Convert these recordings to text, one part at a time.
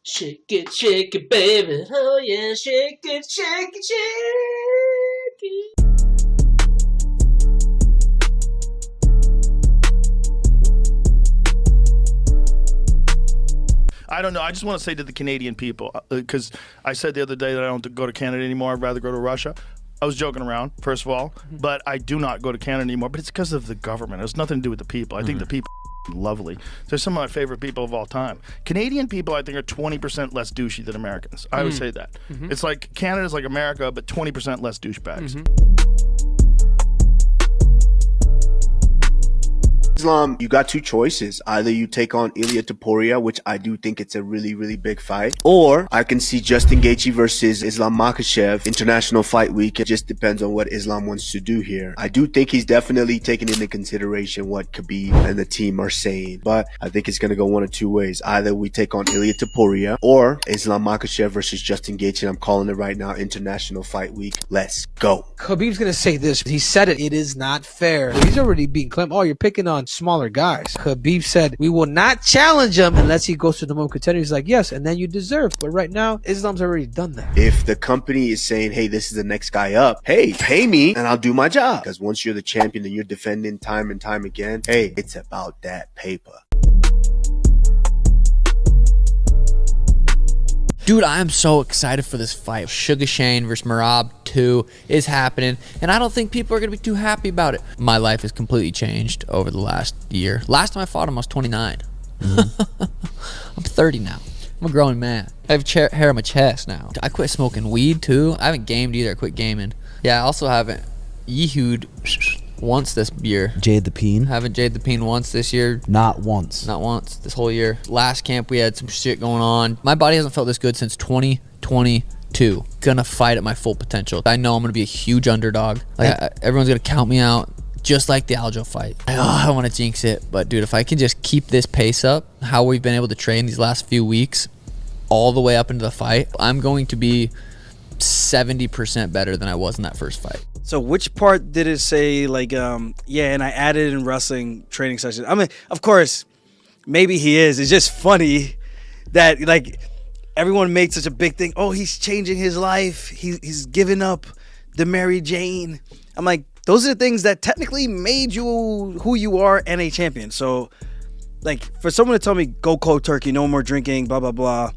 Shake it, baby. Oh yeah, shake it, shake it, shake it. I don't know. I just want to say to the Canadian people, because I said the other day that I don't go to Canada anymore. I'd rather go to Russia. I was joking around, first of all, but I do not go to Canada anymore. But it's because of the government. It has nothing to do with the people. I think the people are lovely. They're some of my favorite people of all time. Canadian people, I think, are 20% less douchey than Americans. I would say that. It's like Canada's like America, but 20% less douchebags. Islam, you got two choices. Either you take on Ilia Topuria, which I do think it's a really, really big fight, or I can see Justin Gaethje versus Islam Makhachev, International Fight Week. It just depends on what Islam wants to do here. I do think he's definitely taking into consideration what Khabib and the team are saying, but I think it's going to go one of two ways. Either we take on Ilia Topuria or Islam Makhachev versus Justin Gaethje. I'm calling it right now, International Fight Week. Let's go. Khabib's going to say this. He said it. It is not fair. He's already being claimed. Oh, you're picking on smaller guys. Khabib said, we will not challenge him unless he goes to the number one contender. He's like, yes, and then you deserve. But right now, Islam's already done that. If the company is saying, hey, this is the next guy up, hey, pay me and I'll do my job. Because once you're the champion and you're defending time and time again, hey, it's about that paper. Dude, I am so excited for this fight. Sugar Shane versus Merab 2 is happening, and I don't think people are going to be too happy about it. My life has completely changed over the last year. Last time I fought him, I was 29. I'm 30 now. I'm a grown man. I have hair on my chest now. I quit smoking weed, too. I haven't gamed either. I quit gaming. Yeah, I also haven't yeehooed once this year. Jade the Peen? Haven't Jade the Peen once this year. Not once. Not once this whole year. Last camp we had some shit going on. My body hasn't felt this good since 2022. Gonna fight at my full potential. I know I'm gonna be a huge underdog. Like everyone's gonna count me out, just like the Aljo fight. I don't want to jinx it, but dude, if I can just keep this pace up, how we've been able to train these last few weeks, all the way up into the fight, I'm going to be 70% better than I was in that first fight. So which part did it say, like, yeah, and I added in wrestling training sessions? I mean, of course, maybe he is. It's just funny that, like, everyone made such a big thing. Oh, he's changing his life. He's giving up the Mary Jane. I'm like, those are the things that technically made you who you are and a champion. So, like, for someone to tell me, go cold turkey, no more drinking, blah, blah, blah,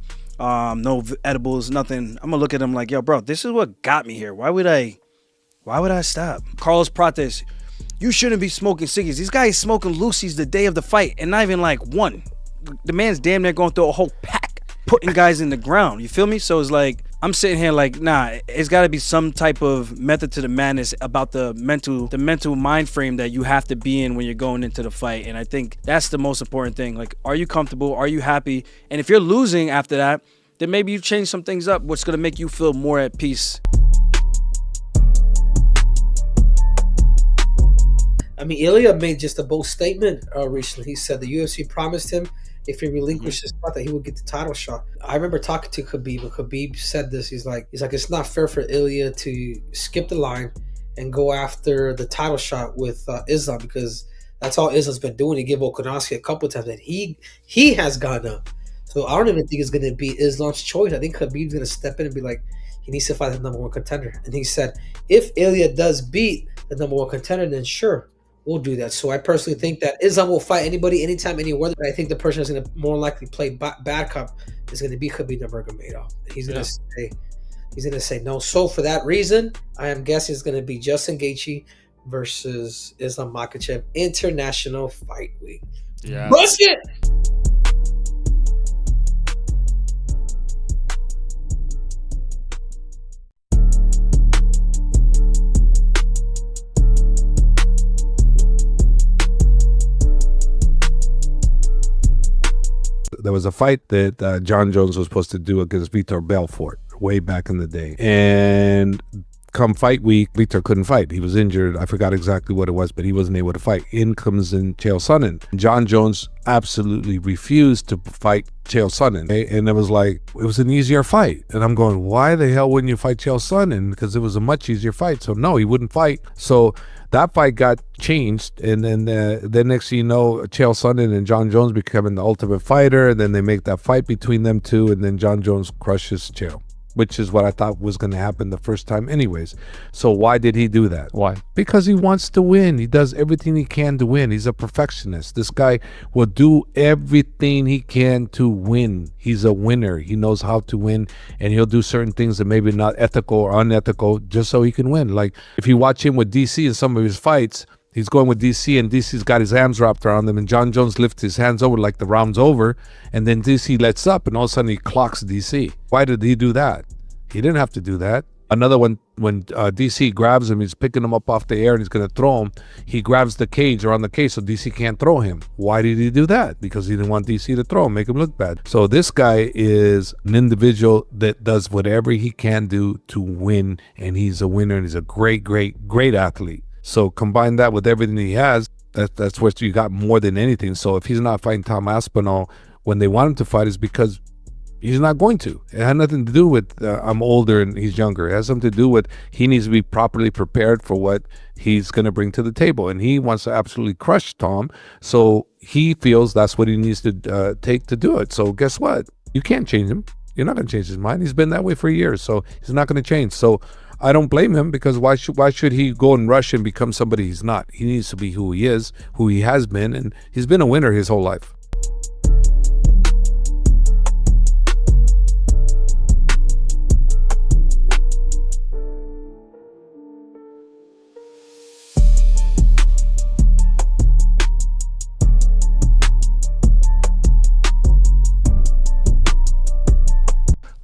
no edibles, nothing, I'm going to look at him like, yo, bro, this is what got me here. Why would I stop? Carlos Prates, you shouldn't be smoking ciggies. These guys smoking Lucy's the day of the fight and not even like one. The man's damn near going through a whole pack, putting guys in the ground. You feel me? So it's like, I'm sitting here like, nah, it's got to be some type of method to the madness about the mental mind frame that you have to be in when you're going into the fight. And I think that's the most important thing. Like, are you comfortable? Are you happy? And if you're losing after that, then maybe you change some things up, what's going to make you feel more at peace. I mean, Ilia made just a bold statement recently. He said the UFC promised him if he relinquished his spot that he would get the title shot. I remember talking to Khabib, and Khabib said this. He's like, it's not fair for Ilia to skip the line and go after the title shot with Islam, because that's all Islam's been doing. He gave Volkanovski a couple of times, and he has gone up. So I don't even think it's going to be Islam's choice. I think Khabib's going to step in and be like, he needs to fight the number one contender. And he said, if Ilia does beat the number one contender, then sure, we'll do that. So I personally think that Islam will fight anybody, anytime, anywhere. But I think the person that's going to more likely play bad cop is going to be Khabib Nurmagomedov. He's going to say no. So for that reason, I am guessing it's going to be Justin Gaethje versus Islam Makhachev, International Fight Week. Yeah. Bust it! There was a fight that Jon Jones was supposed to do against Vitor Belfort way back in the day. And come fight week, Victor couldn't fight. He was injured. I forgot exactly what it was, but he wasn't able to fight. In comes in Chael Sonnen. Jon Jones absolutely refused to fight Chael Sonnen. Okay? And it was like, it was an easier fight. And I'm going, why the hell wouldn't you fight Chael Sonnen? Because it was a much easier fight. So no, he wouldn't fight. So that fight got changed, and then the next thing you know, Chael Sonnen and Jon Jones becoming the Ultimate Fighter. Then they make that fight between them two, and then Jon Jones crushes Chael, which is what I thought was going to happen the first time anyways. So why did he do that? Why? Because he wants to win. He does everything he can to win. He's a perfectionist. This guy will do everything he can to win. He's a winner. He knows how to win, and he'll do certain things that maybe not ethical or unethical just so he can win. Like if you watch him with DC in some of his fights, he's going with DC, and DC's got his arms wrapped around him, and Jon Jones lifts his hands over like the round's over, and then DC lets up, and all of a sudden he clocks DC. Why did he do that? He didn't have to do that. Another one, when DC grabs him, he's picking him up off the air and he's going to throw him. He grabs the cage around the cage so DC can't throw him. Why did he do that? Because he didn't want DC to throw him, make him look bad. So this guy is an individual that does whatever he can do to win, and he's a winner, and he's a great, great, great athlete. So combine that with everything he has, that's what you got more than anything. So if he's not fighting Tom Aspinall when they want him to fight, is because he's not going to. It had nothing to do with I'm older and he's younger. It has something to do with he needs to be properly prepared for what he's going to bring to the table. And he wants to absolutely crush Tom. So he feels that's what he needs to take to do it. So guess what? You can't change him. You're not going to change his mind. He's been that way for years. So he's not going to change. So I don't blame him, because why should he go and rush and become somebody he's not? He needs to be who he is, who he has been. And he's been a winner his whole life.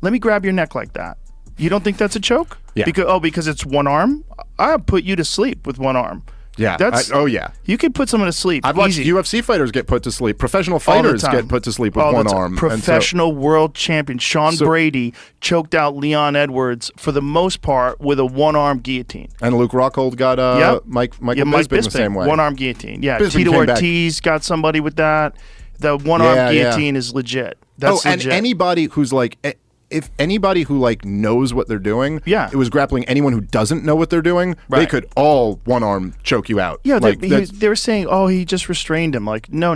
Let me grab your neck like that. You don't think that's a choke? Yeah. Because it's one arm? I'll put you to sleep with one arm. Yeah. Yeah. You can put someone to sleep. I've watched UFC fighters get put to sleep. Professional fighters get put to sleep with one arm. Professional world champion Sean Brady choked out Leon Edwards for the most part with a one-arm guillotine. And Luke Rockhold got Michael Bisping the same way. One-arm guillotine. Yeah. Bisping Tito Ortiz got somebody with that. The one-arm guillotine is legit. That's legit. And anybody who's like... If anybody who like knows what they're doing, it was grappling anyone who doesn't know what they're doing, they could all one arm choke you out. Yeah, like, they were saying, oh, he just restrained him. Like, no.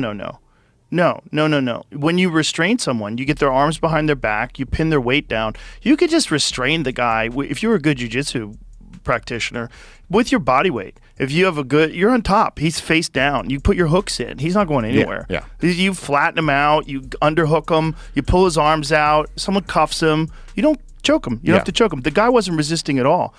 When you restrain someone, you get their arms behind their back, you pin their weight down. You could just restrain the guy if you're a good jiu-jitsu practitioner with your body weight. If you have you're on top. He's face down. You put your hooks in. He's not going anywhere. Yeah. You flatten him out. You underhook him. You pull his arms out. Someone cuffs him. You don't choke him. You don't have to choke him. The guy wasn't resisting at all.